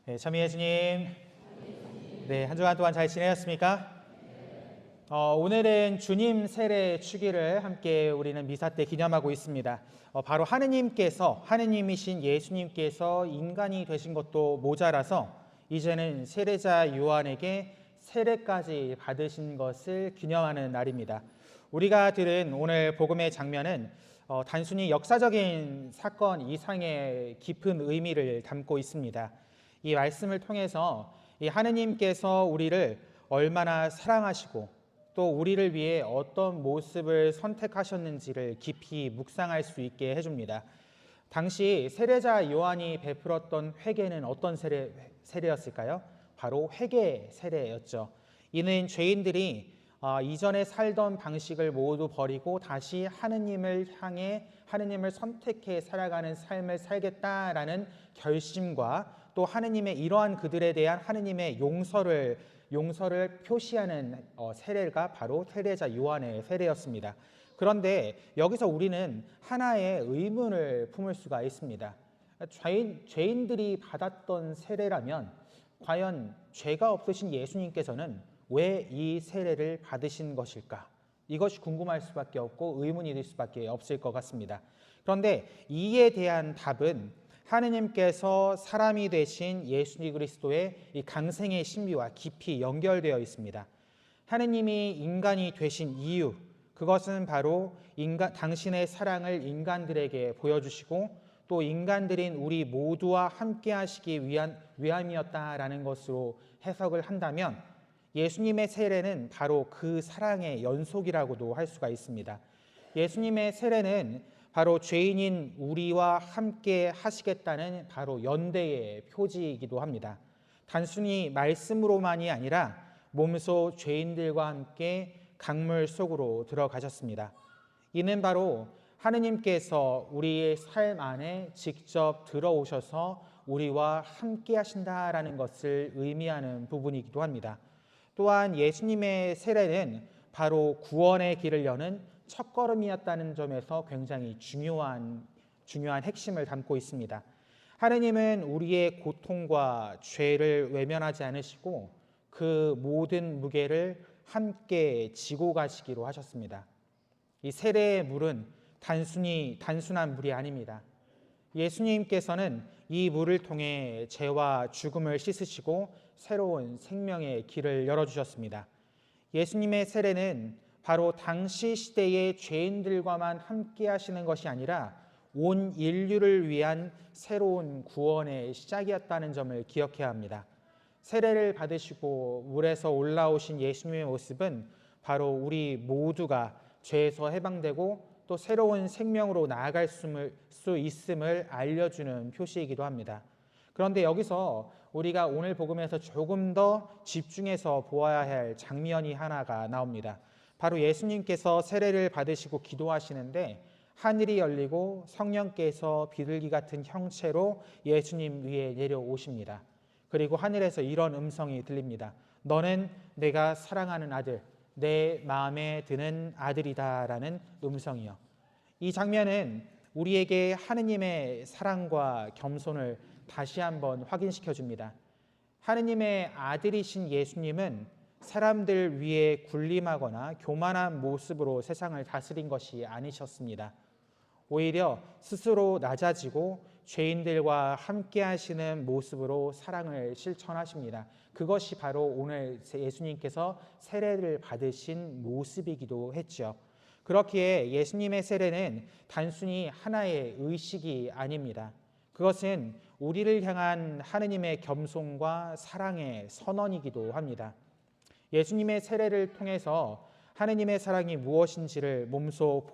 네, 참 예수님. 네, 한 주간 동안 잘 지내셨습니까? 오늘은 주님 세례 주기를 함께 우리는 미사 때 기념하고 있습니다. 바로 하느님이신 예수님께서 인간이 되신 것도 모자라서 이제는 세례자 요한에게 세례까지 받으신 것을 기념하는 날입니다. 우리가 들은 오늘 복음의 장면은 단순히 역사적인 사건 이상의 깊은 의미를 담고 있습니다. 이 말씀을 통해서 이 하느님께서 우리를 얼마나 사랑하시고 또 우리를 위해 어떤 모습을 선택하셨는지를 깊이 묵상할 수 있게 해줍니다. 당시 세례자 요한이 베풀었던 회개는 어떤 세례였을까요? 바로 회개 세례였죠. 이는 죄인들이 이전에 살던 방식을 모두 버리고 다시 하느님을 향해 하느님을 선택해 살아가는 삶을 살겠다라는 결심과 또 하느님의 이러한 그들에 대한 하느님의 용서를 표시하는 세례가 바로 세례자 요한의 세례였습니다. 그런데 여기서 우리는 하나의 의문을 품을 수가 있습니다. 죄인들이 받았던 세례라면 과연 죄가 없으신 예수님께서는 왜 이 세례를 받으신 것일까? 이것이 궁금할 수밖에 없고 의문이 될 수밖에 없을 것 같습니다. 그런데 이에 대한 답은 하느님께서 사람이 되신 예수 그리스도의 이 강생의 신비와 깊이 연결되어 있습니다. 하느님이 인간이 되신 이유, 그것은 바로 당신의 사랑을 인간들에게 보여주시고 또 인간들인 우리 모두와 함께 하시기 위함이었다라는 것으로 해석을 한다면 예수님의 세례는 바로 그 사랑의 연속이라고도 할 수가 있습니다. 예수님의 세례는 바로 죄인인 우리와 함께 하시겠다는 바로 연대의 표지이기도 합니다. 단순히 말씀으로만이 아니라 몸소 죄인들과 함께 강물 속으로 들어가셨습니다. 이는 바로 하느님께서 우리의 삶 안에 직접 들어오셔서 우리와 함께 하신다라는 것을 의미하는 부분이기도 합니다. 또한 예수님의 세례는 바로 구원의 길을 여는 첫걸음이었다는 점에서 굉장히 중요한 핵심을 담고 있습니다. 하느님은 우리의 고통과 죄를 외면하지 않으시고 그 모든 무게를 함께 지고 가시기로 하셨습니다. 이 세례의 물은 단순한 물이 아닙니다. 예수님께서는 이 물을 통해 죄와 죽음을 씻으시고 새로운 생명의 길을 열어주셨습니다. 예수님의 세례는 바로 당시 시대의 죄인들과만 함께 하시는 것이 아니라 온 인류를 위한 새로운 구원의 시작이었다는 점을 기억해야 합니다. 세례를 받으시고 물에서 올라오신 예수님의 모습은 바로 우리 모두가 죄에서 해방되고 또 새로운 생명으로 나아갈 수 있음을 알려주는 표시이기도 합니다. 그런데 여기서 우리가 오늘 복음에서 조금 더 집중해서 보아야 할 장면이 하나가 나옵니다. 바로 예수님께서 세례를 받으시고 기도하시는데 하늘이 열리고 성령께서 비둘기 같은 형체로 예수님 위에 내려오십니다. 그리고 하늘에서 이런 음성이 들립니다. 너는 내가 사랑하는 아들, 내 마음에 드는 아들이다라는 음성이요. 이 장면은 우리에게 하느님의 사랑과 겸손을 다시 한번 확인시켜 줍니다. 하느님의 아들이신 예수님은 사람들 위에 군림하거나 교만한 모습으로 세상을 다스린 것이 아니셨습니다. 오히려 스스로 낮아지고 죄인들과 함께 하시는 모습으로 사랑을 실천하십니다. 그것이 바로 오늘 예수님께서 세례를 받으신 모습이기도 했죠. 그렇기에 예수님의 세례는 단순히 하나의 의식이 아닙니다. 그것은 우리를 향한 하느님의 겸손과 사랑의 선언이기도 합니다. 예수님의 세례를 통해서 하느님의 사랑이 무엇인지를 몸소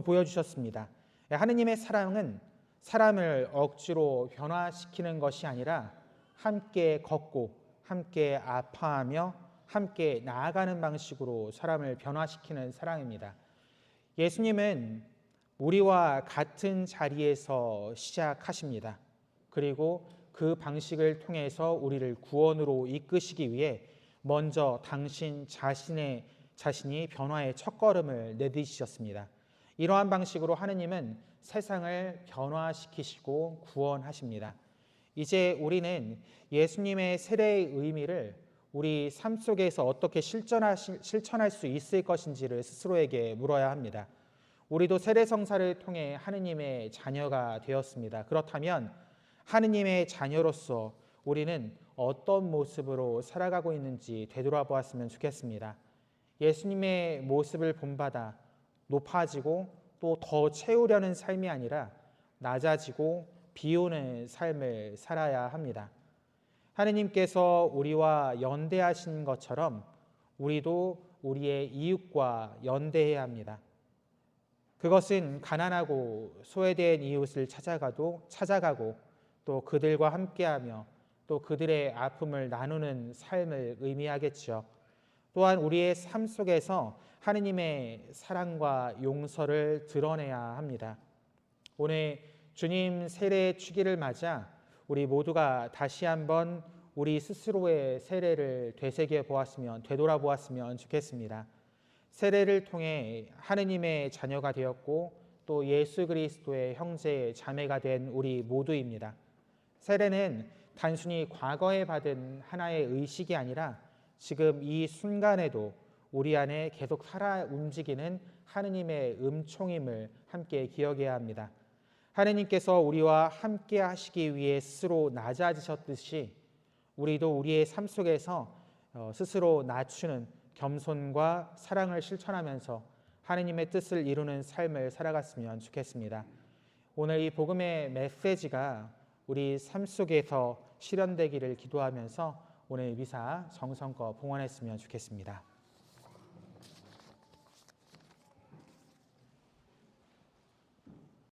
보여주셨습니다. 하느님의 사랑은 사람을 억지로 변화시키는 것이 아니라 함께 걷고 함께 아파하며 함께 나아가는 방식으로 사람을 변화시키는 사랑입니다. 예수님은 우리와 같은 자리에서 시작하십니다. 그리고 그 방식을 통해서 우리를 구원으로 이끄시기 위해 먼저 당신 자신이 변화의 첫걸음을 내디디셨습니다. 이러한 방식으로 하느님은 세상을 변화시키시고 구원하십니다. 이제 우리는 예수님의 세례의 의미를 우리 삶 속에서 어떻게 실천할 수 있을 것인지를 스스로에게 물어야 합니다. 우리도 세례성사를 통해 하느님의 자녀가 되었습니다. 그렇다면 하느님의 자녀로서 우리는 어떤 모습으로 살아가고 있는지 되돌아보았으면 좋겠습니다. 예수님의 모습을 본받아 높아지고 또 더 채우려는 삶이 아니라 낮아지고 비우는 삶을 살아야 합니다. 하느님께서 우리와 연대하신 것처럼 우리도 우리의 이웃과 연대해야 합니다. 그것은 가난하고 소외된 이웃을 찾아가고 또 그들과 함께하며 또 그들의 아픔을 나누는 삶을 의미하겠죠. 또한 우리의 삶 속에서 하느님의 사랑과 용서를 드러내야 합니다. 오늘 주님 세례 축일을 맞아 우리 모두가 다시 한번 우리 스스로의 세례를 되돌아보았으면 좋겠습니다. 세례를 통해 하느님의 자녀가 되었고 또 예수 그리스도의 형제 자매가 된 우리 모두입니다. 세례는 단순히 과거에 받은 하나의 의식이 아니라 지금 이 순간에도 우리 안에 계속 살아 움직이는 하느님의 음총임을 함께 기억해야 합니다. 하느님께서 우리와 함께 하시기 위해 스스로 낮아지셨듯이 우리도 우리의 삶 속에서 스스로 낮추는 겸손과 사랑을 실천하면서 하느님의 뜻을 이루는 삶을 살아갔으면 좋겠습니다. 오늘 이 복음의 메시지가 우리 삶 속에서 실현되기를 기도하면서 오늘 미사 정성껏 봉헌했으면 좋겠습니다.